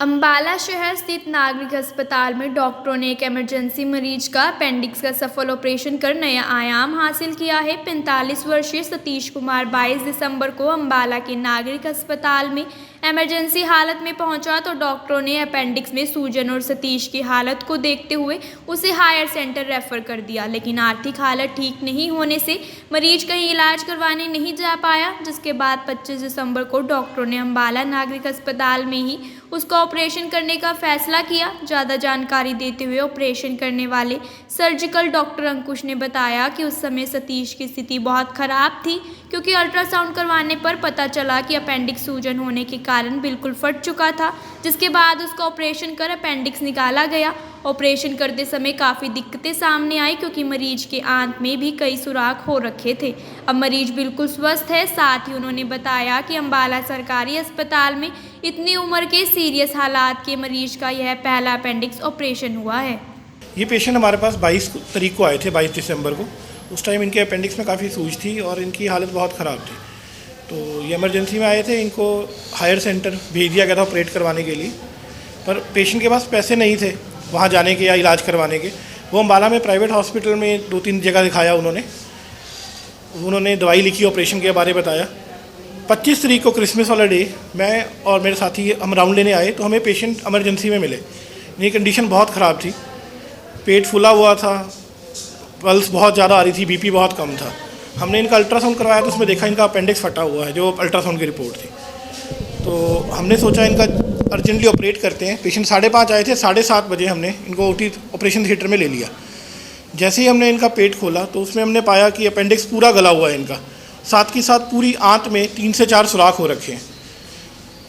अंबाला शहर स्थित नागरिक अस्पताल में डॉक्टरों ने एक इमरजेंसी मरीज का अपेंडिक्स का सफल ऑपरेशन कर नया आयाम हासिल किया है। 45 वर्षीय सतीश कुमार 22 दिसंबर को अंबाला के नागरिक अस्पताल में इमरजेंसी हालत में पहुंचा तो डॉक्टरों ने अपेंडिक्स में सूजन और सतीश की हालत को देखते हुए उसे हायर सेंटर रेफर कर दिया, लेकिन आर्थिक हालत ठीक नहीं होने से मरीज कहीं इलाज करवाने नहीं जा पाया, जिसके बाद 25 दिसंबर को डॉक्टरों ने अंबाला नागरिक अस्पताल में ही उसका ऑपरेशन करने का फैसला किया। ज़्यादा जानकारी देते हुए ऑपरेशन करने वाले सर्जिकल डॉक्टर अंकुश ने बताया कि उस समय सतीश की स्थिति बहुत खराब थी, क्योंकि अल्ट्रासाउंड करवाने पर पता चला कि अपेंडिक्स सूजन होने के कारण बिल्कुल फट चुका था, जिसके बाद उसका ऑपरेशन कर अपेंडिक्स निकाला गया। ऑपरेशन करते समय काफ़ी दिक्कतें सामने आई, क्योंकि मरीज के आंत में भी कई सुराख हो रखे थे। अब मरीज बिल्कुल स्वस्थ है। साथ ही उन्होंने बताया कि अंबाला सरकारी अस्पताल में इतनी उम्र के सीरियस हालात के मरीज का यह पहला अपेंडिक्स ऑपरेशन हुआ है। ये पेशेंट हमारे पास 22 तारीख को आए थे, 22 दिसंबर को। उस टाइम इनके अपेंडिक्स में काफ़ी सूज थी और इनकी हालत बहुत ख़राब थी, तो ये इमरजेंसी में आए थे। इनको हायर सेंटर भेज दिया गया था ऑपरेट करवाने के लिए, पर पेशेंट के पास पैसे नहीं थे वहाँ जाने के या इलाज करवाने के। वो अंबाला में प्राइवेट हॉस्पिटल में 2-3 जगह दिखाया उन्होंने दवाई लिखी, ऑपरेशन के बारे बताया। 25 तारीख को क्रिसमस वाला डे मैं और मेरे साथी हम राउंड लेने आए तो हमें पेशेंट इमरजेंसी में मिले। इनकी कंडीशन बहुत ख़राब थी, पेट फूला हुआ था, पल्स बहुत ज़्यादा आ रही थी, बीपी बहुत कम था। हमने इनका अल्ट्रासाउंड करवाया तो उसमें देखा इनका अपेंडिक्स फटा हुआ है, जो अल्ट्रासाउंड की रिपोर्ट थी। तो हमने सोचा इनका अर्जेंटली ऑपरेट करते हैं। पेशेंट 5:30 आए थे, 7:30 बजे हमने इनको ऑपरेशन थिएटर में ले लिया। जैसे ही हमने इनका पेट खोला तो उसमें हमने पाया कि अपेंडिक्स पूरा गला हुआ है इनका, साथ के साथ पूरी आंत में 3 से 4 सुराख हो रखे हैं,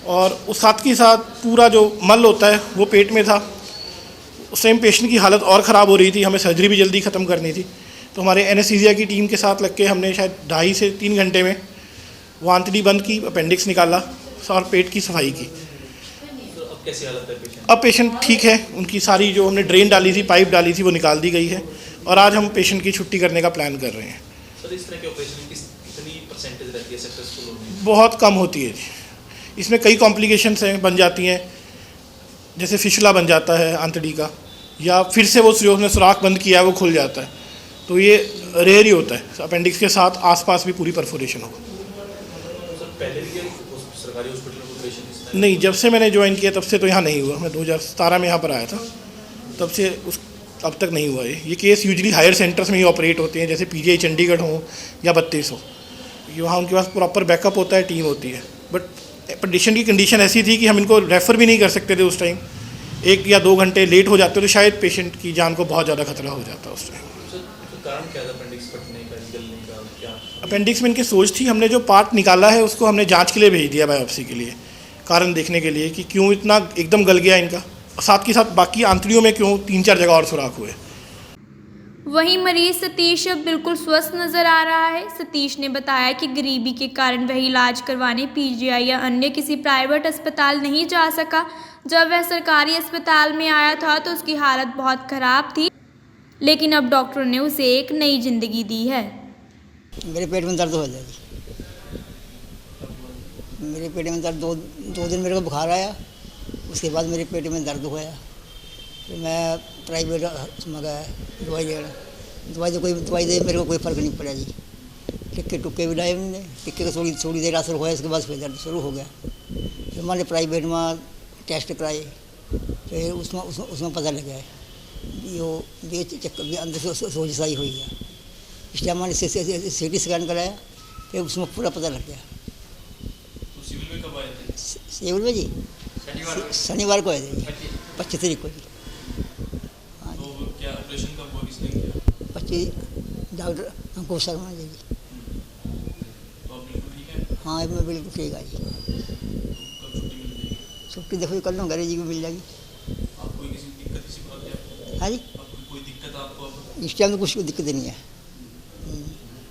और उस साथ के साथ पूरा जो मल होता है वो पेट में था। उस टाइम पेशेंट की हालत और ख़राब हो रही थी, हमें सर्जरी भी जल्दी ख़त्म करनी थी। तो हमारे एनेस्थीसिया की टीम के साथ लग के हमने शायद 2.5 से 3 घंटे में वो आंतड़ी बंद की, अपेंडिक्स निकाला और पेट की सफाई की। अब कैसी हालत है पेशेंट? अब पेशेंट ठीक है। उनकी सारी जो हमने ड्रेन डाली थी, पाइप डाली थी, वो निकाल दी गई है, और आज हम पेशेंट की छुट्टी करने का प्लान कर रहे हैं। सर, इस तरह के ऑपरेशन की कितनी परसेंटेज रहती है सक्सेसफुल होने में? बहुत कम होती है जी। इसमें कई कॉम्प्लिकेशंस हैं, बन जाती हैं, जैसे फिशुला बन जाता है आंतड़ी का, या फिर से वो जो उसने सुराख बंद किया है वो खुल जाता है। तो ये रेयर ही होता है। अपेंडिक्स के साथ आसपास भी पूरी परफोरेशन होगा। सर, पहले भी सरकारी हॉस्पिटल में ऑपरेशन? नहीं, जब से मैंने ज्वाइन किया तब से तो यहाँ नहीं हुआ। मैं 2017 में यहाँ पर आया था, तब से अब तक नहीं हुआ। ये केस यूजली हायर सेंटर्स में ही ऑपरेट होते हैं, जैसे पीजीआई चंडीगढ़ हो या 32 हो। वहाँ उनके पास प्रॉपर बैकअप होता है, टीम होती है। बट पेशेंट की कंडीशन ऐसी थी कि हम इनको रेफ़र भी नहीं कर सकते थे उस टाइम। 1 या 2 घंटे लेट हो जाते तो शायद पेशेंट की जान को बहुत ज़्यादा खतरा हो जाता उस टाइम। कारण क्या था अपेंडिक्स फटने का, निकलने का? क्या अपेंडिक्स में इनकी सोच थी। हमने जो पार्ट निकाला है उसको हमने जांच के लिए भेज दिया, बायोप्सी के लिए, कारण देखने के लिए कि क्यों इतना एकदम गल गया इनका, और साथ के साथ बाकी आंतड़ियों में क्यों 3-4 जगह और सुराख हुए। वहीं मरीज सतीश अब बिल्कुल स्वस्थ नजर आ रहा है। सतीश ने बताया कि गरीबी के कारण वह इलाज करवाने पीजीआई या अन्य किसी प्राइवेट अस्पताल नहीं जा सका। जब वह सरकारी अस्पताल में आया था तो उसकी हालत बहुत ख़राब थी, लेकिन अब डॉक्टरों ने उसे एक नई जिंदगी दी है। मेरे पेट में दर्द हो जाएगी। मेरे पेट में दर्द दो दिन मेरे को बुखार आया, उसके बाद मेरे पेट में दर्द हुआ। तो मैं प्राइवेट उसमें गया दवाई दे मेरे को कोई फ़र्क नहीं पड़ा जी। टिक्के टुक्के भी लाए हमने, टिक्के का थोड़ी देर असर हुआ, इसके बाद फिर दर्द शुरू हो गया। फिर मैंने प्राइवेट में टेस्ट कराए, फिर उसमें पता लगा ये चक्कर अंदर से सोज सही हुई है। इस टाइम मैंने CT स्कैन कराया, फिर उसमें पूरा पता लग गया। तो सिविल में कब आए थे? सिविल में जी शनिवार को आए थे जी, 25 तारीख को जी। हाँ जी। तो क्या ऑपरेशन कब हुआ, किसने किया? 25 डॉक्टर अंकुश शर्मा जी। तो आप बिल्कुल ठीक है? हाँ, मैं बिल्कुल ठीक है जी। कब छुट्टी मिल जाएगी? छुट्टी देखो कर लूँ, घरे जी को मिल जाएगी। आपको किसी दिक्कत, किसी बात की? हाँ जी, आपको कोई दिक्कत? आपको इस टाइम तो कुछ दिक्कत नहीं है।